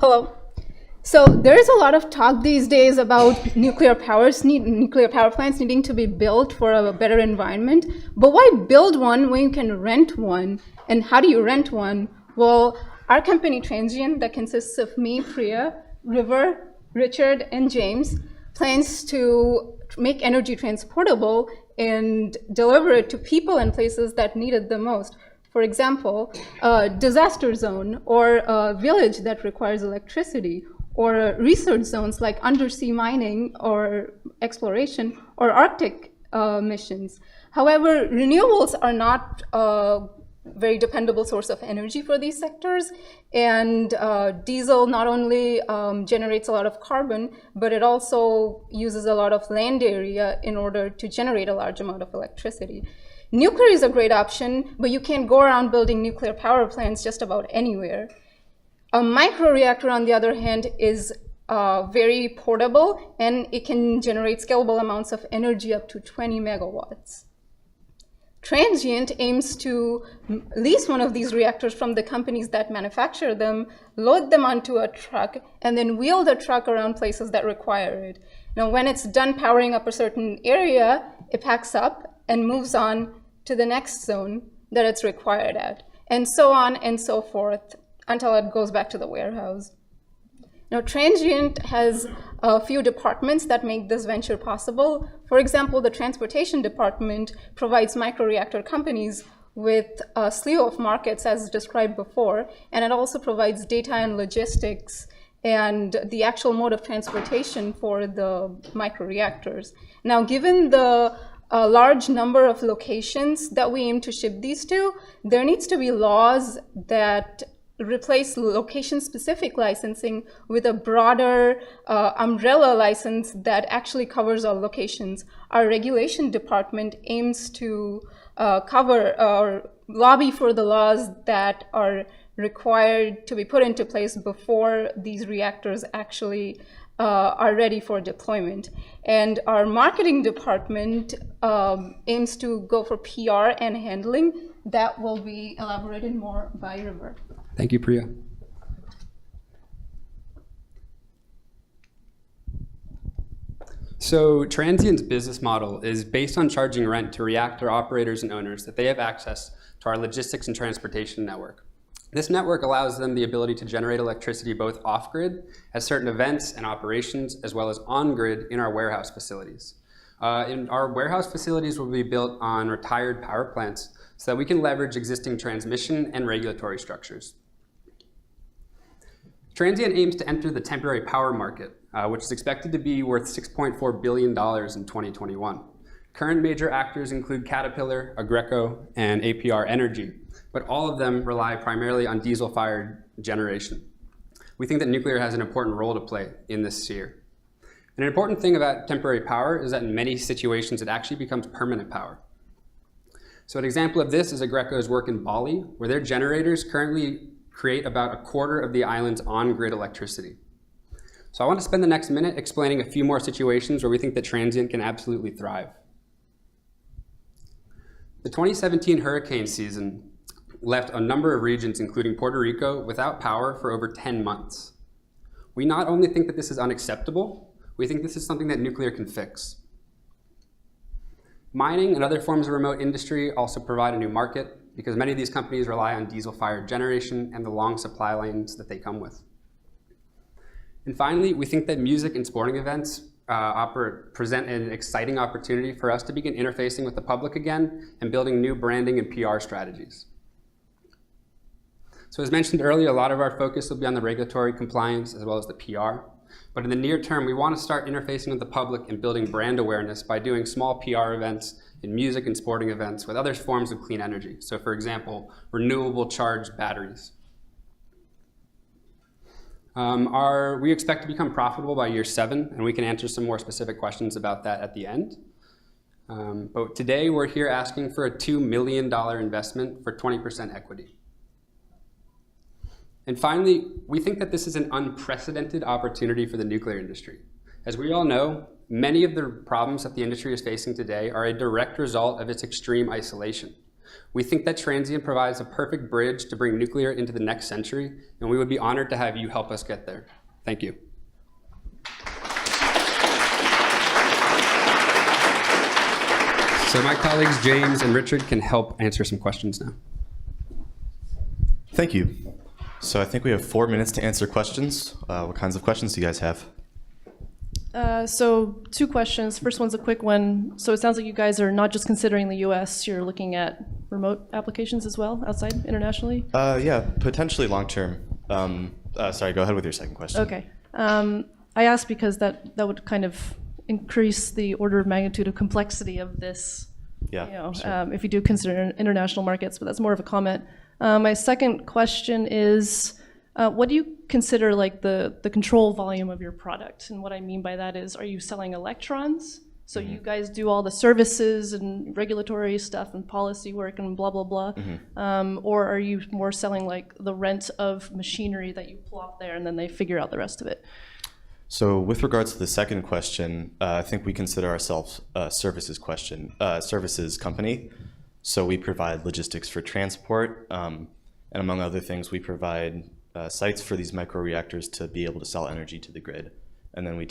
Hello. So there is a lot of talk these days about nuclear power plants needing to be built for a better environment. But why build one when you can rent one? And how do you rent one? Well, our company Transient, that consists of me, Priya, River, Richard, and James, plans to make energy transportable and deliver it to people and places that need it the most. For example, a disaster zone or a village that requires electricity, or research zones like undersea mining or exploration or Arctic missions. However, renewables are not a very dependable source of energy for these sectors, and diesel not only generates a lot of carbon, but it also uses a lot of land area in order to generate a large amount of electricity. Nuclear is a great option, but you can't go around building nuclear power plants just about anywhere. A microreactor, on the other hand, is very portable, and it can generate scalable amounts of energy up to 20 megawatts. Transient aims to lease one of these reactors from the companies that manufacture them, load them onto a truck, and then wheel the truck around places that require it. Now, when it's done powering up a certain area, it packs up and moves on to the next zone that it's required at, and so on and so forth, until it goes back to the warehouse. Now, Transient has a few departments that make this venture possible. For example, the transportation department provides microreactor companies with a slew of markets, as described before, and it also provides data and logistics and the actual mode of transportation for the microreactors. Now, given the large number of locations that we aim to ship these to, there needs to be laws that replace location-specific licensing with a broader umbrella license that actually covers all locations. Our regulation department aims to cover or lobby for the laws that are required to be put into place before these reactors actually are ready for deployment. And our marketing department aims to go for PR and handling. That will be elaborated more by River. Thank you, Priya. So Transient's business model is based on charging rent to reactor operators and owners that they have access to our logistics and transportation network. This network allows them the ability to generate electricity both off-grid at certain events and operations, as well as on-grid in our warehouse facilities. Our warehouse facilities will be built on retired power plants so that we can leverage existing transmission and regulatory structures. Transient aims to enter the temporary power market, which is expected to be worth $6.4 billion in 2021. Current major actors include Caterpillar, Aggreko, and APR Energy, but all of them rely primarily on diesel-fired generation. We think that nuclear has an important role to play in this sphere. And an important thing about temporary power is that in many situations it actually becomes permanent power. So an example of this is Agreko's work in Bali, where their generators currently create about a quarter of the island's on-grid electricity. So I want to spend the next minute explaining a few more situations where we think that Transient can absolutely thrive. The 2017 hurricane season left a number of regions, including Puerto Rico, without power for over 10 months. We not only think that this is unacceptable, we think this is something that nuclear can fix. Mining and other forms of remote industry also provide a new market because many of these companies rely on diesel-fired generation and the long supply lanes that they come with. And finally, we think that music and sporting events present an exciting opportunity for us to begin interfacing with the public again and building new branding and PR strategies. So as mentioned earlier, a lot of our focus will be on the regulatory compliance as well as the PR. But in the near term, we want to start interfacing with the public and building brand awareness by doing small PR events in music and sporting events with other forms of clean energy. So for example, renewable charged batteries. We expect to become profitable by year 7, and we can answer some more specific questions about that at the end. But today we're here asking for a $2 million investment for 20% equity. And finally, we think that this is an unprecedented opportunity for the nuclear industry. As we all know, many of the problems that the industry is facing today are a direct result of its extreme isolation. We think that Transient provides a perfect bridge to bring nuclear into the next century, and we would be honored to have you help us get there. Thank you. So my colleagues James and Richard can help answer some questions now. Thank you. So I think we have 4 minutes to answer questions. What kinds of questions do you guys have? So 2 questions. First one's a quick one. So it sounds like you guys are not just considering the US, you're looking at remote applications as well, outside, internationally? Yeah, potentially long term. Sorry, go ahead with your second question. Okay. I asked because that would kind of increase the order of magnitude of complexity of this, Yeah, sure. if you do consider international markets, but that's more of a comment. My second question is, what do you consider like the control volume of your product? And what I mean by that is, are you selling electrons? So you guys do all the services and regulatory stuff and policy work and blah, blah, blah. Or are you more selling like the rent of machinery that you plop there and then they figure out the rest of it? So with regards to the second question, I think we consider ourselves a services company. So we provide logistics for transport, and among other things, we provide sites for these microreactors to be able to sell energy to the grid. And then we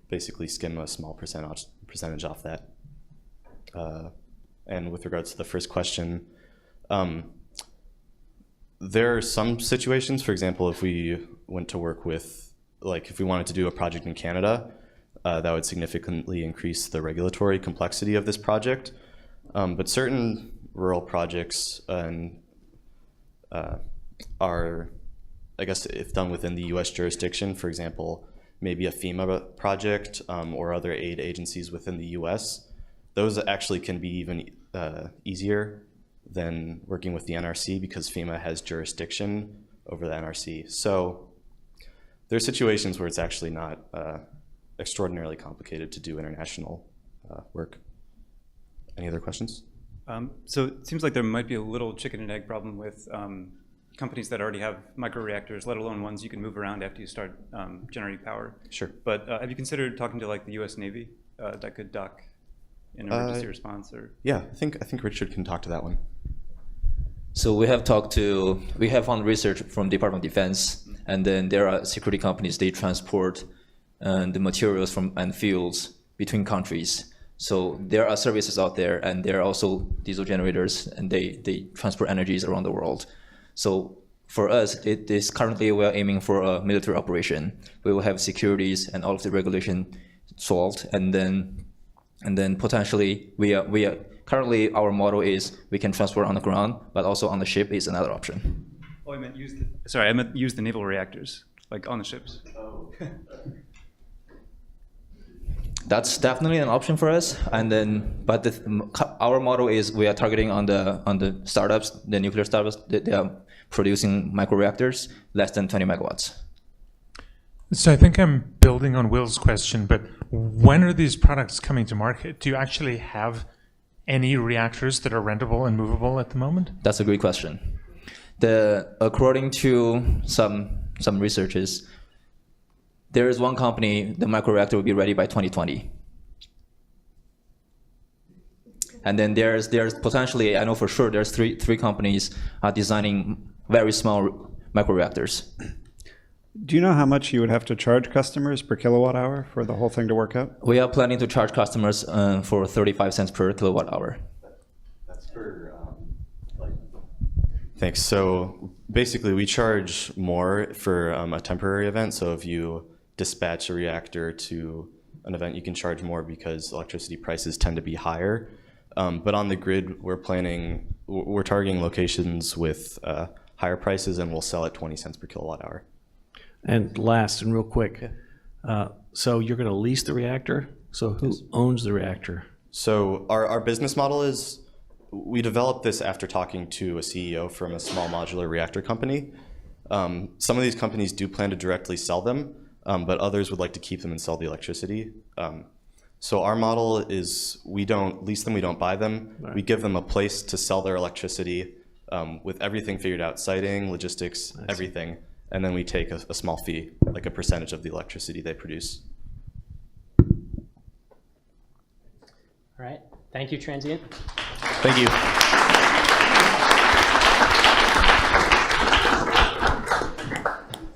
basically skim a small percentage off that. And with regards to the first question, there are some situations, for example, if we went to work with, like if we wanted to do a project in Canada, that would significantly increase the regulatory complexity of this project. But certain rural projects are, I guess, if done within the US jurisdiction, for example, maybe a FEMA project or other aid agencies within the US, those actually can be even easier than working with the NRC because FEMA has jurisdiction over the NRC. So there are situations where it's actually not extraordinarily complicated to do international work. Any other questions? So it seems like there might be a little chicken and egg problem with companies that already have microreactors, let alone ones you can move around after you start generating power. Sure. But have you considered talking to like the U.S. Navy that could dock in emergency response? Or Yeah, I think Richard can talk to that one. So we have found research from Department of Defense, and then there are security companies, they transport the materials and fuels between countries. So there are services out there, and there are also diesel generators, and they transport energies around the world. So for us, it is currently we're aiming for a military operation. We will have securities and all of the regulation solved, and then potentially we are currently our model is we can transport on the ground, but also on the ship is another option. Oh, I meant use the naval reactors, like on the ships. Oh. That's definitely an option for us. And then, but our model is we are targeting on the startups, the nuclear startups that they are producing microreactors less than 20 megawatts. So I think I'm building on Will's question, but when are these products coming to market? Do you actually have any reactors that are rentable and movable at the moment? That's a great question. According to some researches, there is one company, the microreactor will be ready by 2020. And then there's potentially, I know for sure, there's three companies are designing very small microreactors. Do you know how much you would have to charge customers per kilowatt hour for the whole thing to work out? We are planning to charge customers for 35 cents per kilowatt hour. That's for Thanks. So basically, we charge more for a temporary event. So if you dispatch a reactor to an event, you can charge more because electricity prices tend to be higher. But on the grid, we're targeting locations with higher prices, and we'll sell at 20 cents per kilowatt hour. And last, and real quick, so you're going to lease the reactor? So who owns the reactor? So our business model is, we developed this after talking to a CEO from a small modular reactor company. Some of these companies do plan to directly sell them, but others would like to keep them and sell the electricity. So our model is we don't lease them, we don't buy them. Right. We give them a place to sell their electricity with everything figured out, siting, logistics, everything. And then we take a small fee, like a percentage of the electricity they produce. All right. Thank you, Transient. Thank you.